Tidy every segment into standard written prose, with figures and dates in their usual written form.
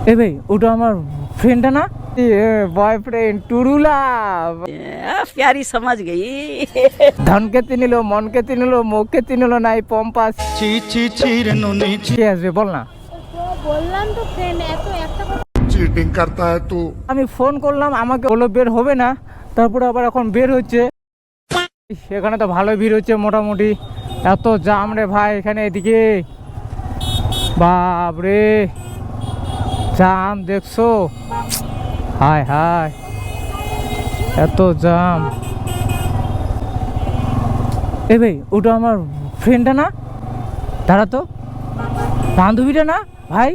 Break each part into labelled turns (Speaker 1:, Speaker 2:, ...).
Speaker 1: ए भाई ওটা আমার फ्रेंड है ना बॉयफ्रेंड टुरुला
Speaker 2: प्यारी समझ गई।
Speaker 1: धन के चिनिलो मन के चिनिलो मुख के चिनिलो নাই পম্পাস
Speaker 3: ছি ছি ছি রে নুনি ছি।
Speaker 1: কে আসবে বল না
Speaker 4: বললাম তো ফ্রেন্ড এত একটা
Speaker 3: चीटिंग करता है तू।
Speaker 1: আমি ফোন করলাম আমাকে বললো বের হবে না তারপরে আবার এখন বের হচ্ছে এখানে তো ভালো ভিড় হচ্ছে মোটামুটি এত জাম রে ভাই এখানে এদিকে বাপ রে জাম দেখছো হায় হায় এত জাম এ ভাই ওটা আমার ফ্রেন্ডটা না দাঁড়া তো বান্ধবীটা না ভাই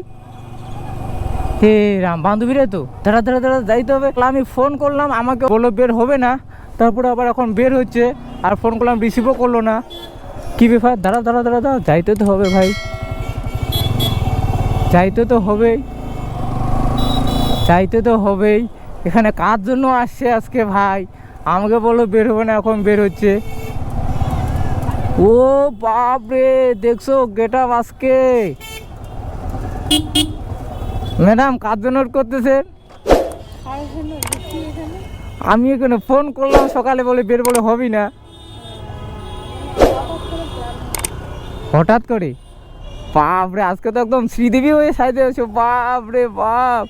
Speaker 1: হে রাম বান্ধবীরা তো দাঁড়া দাঁড়া দাঁড়া যাইতে হবে আমি ফোন করলাম আমাকে বললো বের হবে না তারপরে আবার এখন বের হচ্ছে আর ফোন করলাম রিসিভও করলো না কি ব্যাপার দাঁড়া দাঁড়া দাঁড়া দাঁড়া যাইতে তো হবে ভাই যাইতে তো হবেই চাইতে তো হবেই এখানে কার জন্য আসছে আজকে ভাই আমাকে বললো বের হবে না এখন বের হচ্ছে ও বাপ রে দেখছো গেট আপ আজকে ম্যাডাম কার জন্য করতেছেন আমি এখানে ফোন করলাম সকালে বলে বের বলে হবি না হঠাৎ করে বাপ রে আজকে তো একদম শ্রীদেবী হয়ে সাইতে আছো বাপ রে বাপ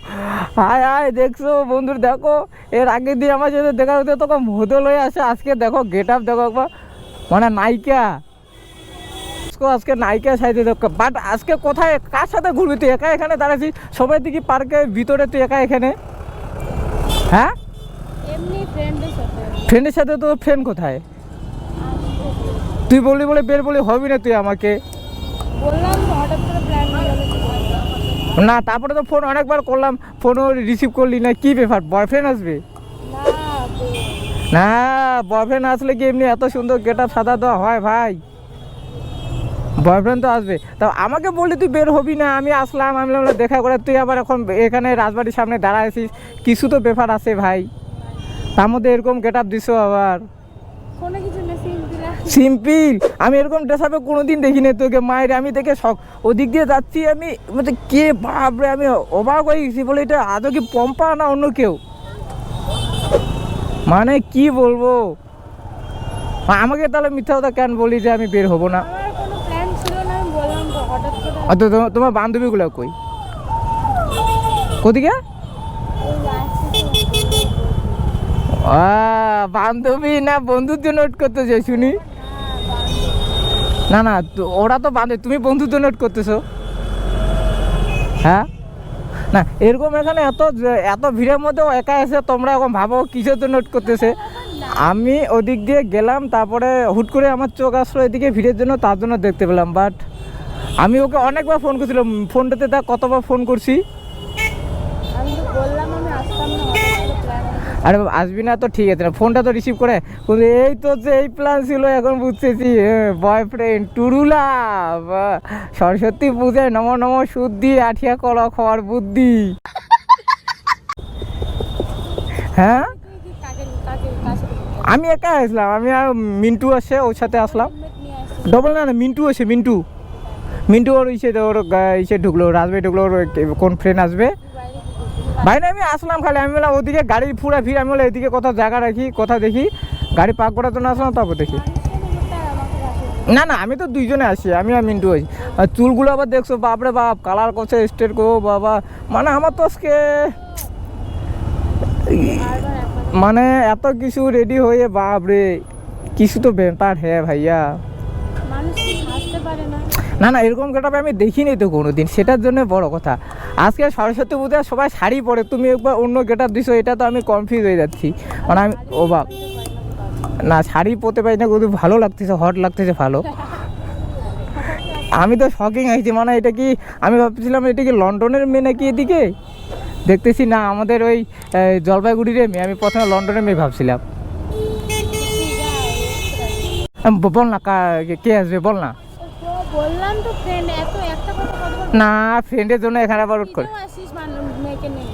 Speaker 1: হায় হায় দেখছো বন্ধুর দেখো এর আগে দিয়ে আমার সাথে দেখা হতে তখন ভোদল হয়ে আসে আজকে দেখো গেট আপ দেখো একবার মানে নায়িকা আজকে নায়িকা সাইতে দেখো বাট আজকে কোথায় কার সাথে ঘুরবি তুই একা এখানে দাঁড়াচ্ছিস সবাই দেখি পার্কের ভিতরে তুই একা এখানে হ্যাঁ
Speaker 4: এমনি
Speaker 1: ফ্রেন্ডের সাথে তো ফ্রেন্ড কোথায় তুই বললি বলে বের বলে হবি না তুই আমাকে
Speaker 4: বললাম হঠাৎ করে প্ল্যান হয়ে গেল
Speaker 1: না তারপরে তো ফোন অনেকবার করলাম ফোনও রিসিভ করলি না কি ব্যাপার বয়ফ্রেন্ড আসবে না বয়ফ্রেন্ড আসলে কি এমনি এত সুন্দর গেট আপ সাদা দেওয়া হয় ভাই বয়ফ্রেন্ড তো আসবে তা আমাকে বললি তুই বের হবি না আমি আসলাম আমি বললাম দেখা করে তুই আবার এখন এখানে রাজবাড়ির সামনে দাঁড়ায় আছিস কিছু তো ব্যাপার আছে ভাই তার মধ্যে এরকম গেট আপ দিছো আবার
Speaker 4: কোনো কিছু না
Speaker 1: সিম্পল আমি এরকম ড্রেস আপে কোনোদিন দেখিনি তোকে মায়ের আমি দেখে শখ ওদিক দিয়ে যাচ্ছি আমি মানে কে বাপরে আমি অবাক হয়ে গেছি বলে এটা আদৌ কি পম্পা না অন্য কেউ মানে কি বলবো আমাকে তাহলে মিথ্যা কথা কেন বলি যে আমি বের হবো না
Speaker 4: আমার কোনো প্ল্যান ছিল না আমি বললাম তো হঠাৎ করে
Speaker 1: তোমার বান্ধবীগুলো কই কোদিকে বান্ধবী না বন্ধুত্ব নোট করতে চাই শুনি না না ওরা তো বান্ধবী তুমি বন্ধুত্ব নোট করতেছো হ্যাঁ না এরকম এখানে এত এত ভিড়ের মধ্যেও একা এসে তোমরা এখন ভাবো কিসের তো নোট করতেছে আমি ওদিক দিয়ে গেলাম তারপরে হুট করে আমার চোখ আসলো এদিকে ভিড়ের জন্য তার জন্য দেখতে পেলাম বাট আমি ওকে অনেকবার ফোন করছিলাম ফোনটাতে তা কতবার ফোন করছি
Speaker 4: আমি তো বললাম আমি আসতাম না হঠাৎ করে প্ল্যান
Speaker 1: আরে আসবি না তো ঠিক আছে না ফোনটা তো রিসিভ করে কিন্তু এই তো যে এই প্ল্যান ছিল এখন বুঝতেছি বয়ফ্রেন্ড টুরুলা সরস্বতী পূজায় নম নম শুদ্ধি আঠিয়া কল খাওয়ার বুদ্ধি হ্যাঁ আমি একা আসলাম আমি আর মিন্টু আসে ওর সাথে আসলাম ডবল না না মিন্টু আসে মিন্টু মিন্টু ওর ইসে ঢুকলো রাজবাড়ি ঢুকলো ওর কোন ফ্রেন্ড আসবে ভাই না আমি আসলাম খালি আমি বললাম ওদিকে গাড়ি ফুরা ফিরে আমি বললাম এদিকে কোথাও জায়গা রাখি কোথাও দেখি গাড়ি পার্ক করার জন্য আসলাম তারপর দেখি না না আমি তো দুইজনে আসি আমি আর মিন্টু আছি আর চুলগুলো আবার দেখছো বাপরে বাপ কালার করছে স্ট্রেট করো বাবা মানে আমার তো আজকে মানে এত কিছু রেডি হয়ে বাপরে কিছু তো ব্যাপার হ্যাঁ ভাইয়া
Speaker 4: মানুষ হাসতে পারে না
Speaker 1: না না এরকম গেটআপ আমি দেখিনি তো কোনোদিন সেটার জন্য বড় কথা আজকে সরস্বতী পূজায় সবাই শাড়ি পরে তুমি একবার অন্য গেটআপ দিছো এটা তো আমি কনফিউজ হয়ে যাচ্ছি মানে আমি ও বাপ না শাড়ি পরতে পারি না কিন্তু ভালো লাগতেছে হট লাগতেছে ভালো আমি তো শকিং হয়েছি মানে এটা কি আমি ভাবছিলাম এটা কি লন্ডনের মেয়ে নাকি এদিকে দেখতেছি না আমাদের ওই জলপাইগুড়ির মেয়ে আমি প্রথমে লন্ডনের মেয়ে ভাবছিলাম বল না কে আসবে বল না
Speaker 4: বললাম তো ফ্রেন্ড এত একটা কথা কতবার
Speaker 1: না ফ্রেন্ডের জন্য এখানে আবার উঠ করে
Speaker 4: আসিস মেয়েকে নিয়ে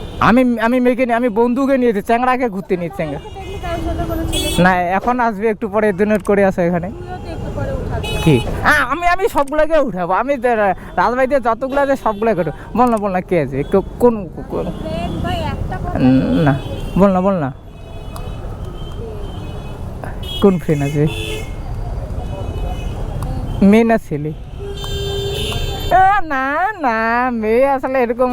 Speaker 1: আমি মেয়েকে নিয়ে আমি বন্ধুকে নিয়েছি চ্যাংড়াকে ঘুরতে নিয়েছি চ্যাংড়া
Speaker 4: কারোর সাথে কোনো ছেলে
Speaker 1: না এখন আসবে একটু পরে ডোনেট করে আসে এখানে
Speaker 4: তুইও তো একটু পরে উঠাবি
Speaker 1: কি আমি সবগুলোকে উঠাবো, আমি রাজবাড়িতে যতগুলো আছে সবগুলোকে উঠাবো। বল না কে আছে একটু কোন
Speaker 4: ফ্রেন্ড ভাই একটা কথা
Speaker 1: না বল না কোন ফ্রেন্ড আছে, মেয়ে না ছেলে? না না মেয়ে আসলে এরকম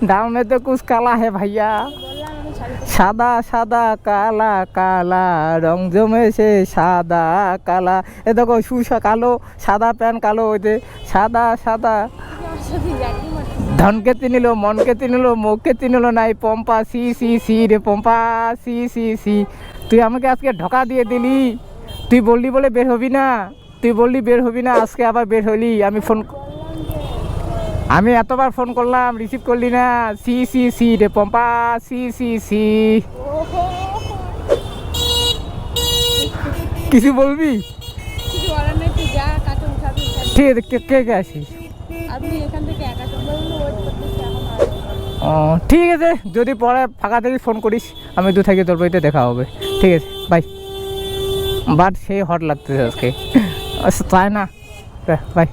Speaker 1: ডাল মে তো কুছ কালা হে ভাইয়া,
Speaker 4: বললাম আমি শাড়ি
Speaker 1: সাদা সাদা কালা কালা রং জমেছে সাদা কালা। এ দেখো সুসা কালো, সাদা প্যান্ট কালো, ওইতে সাদা সাদা।
Speaker 4: আমার সাথে একই মাত্র
Speaker 1: ধনকে চিনিল, মনকে চিনিল, মুখকে চিনিল নাই পম্পা সি সি সি রে পম্পা সি সি সি। তুই আমাকে আজকে ঢকা দিয়ে দিলি, তুই বললি বলে বের হবি না, তুই বললি বের হবি না, আজকে আবার বের হলি। আমি এতবার ফোন করলাম রিসিভ করলি না, সি সি সি রে পম্পা সি সি সি। কিছু বলবি?
Speaker 4: কিছু বলার নেই, তুই যা কাছে উঠাবি উঠাবি।
Speaker 1: ঠিক আছে, কে কে আসিস?
Speaker 4: আপনি এখান থেকে একা চলে ওয়েট করতেছি, এখন আসবে।
Speaker 1: ও ঠিক আছে, যদি পরে ফাঁকা থেকে ফোন করিস, আমি 2 থেকে তোর বাড়িতে দেখা হবে। ঠিক আছে বাই। বাট সেই হট লাগতেছে আজকে, আচ্ছা তাই না, বাই।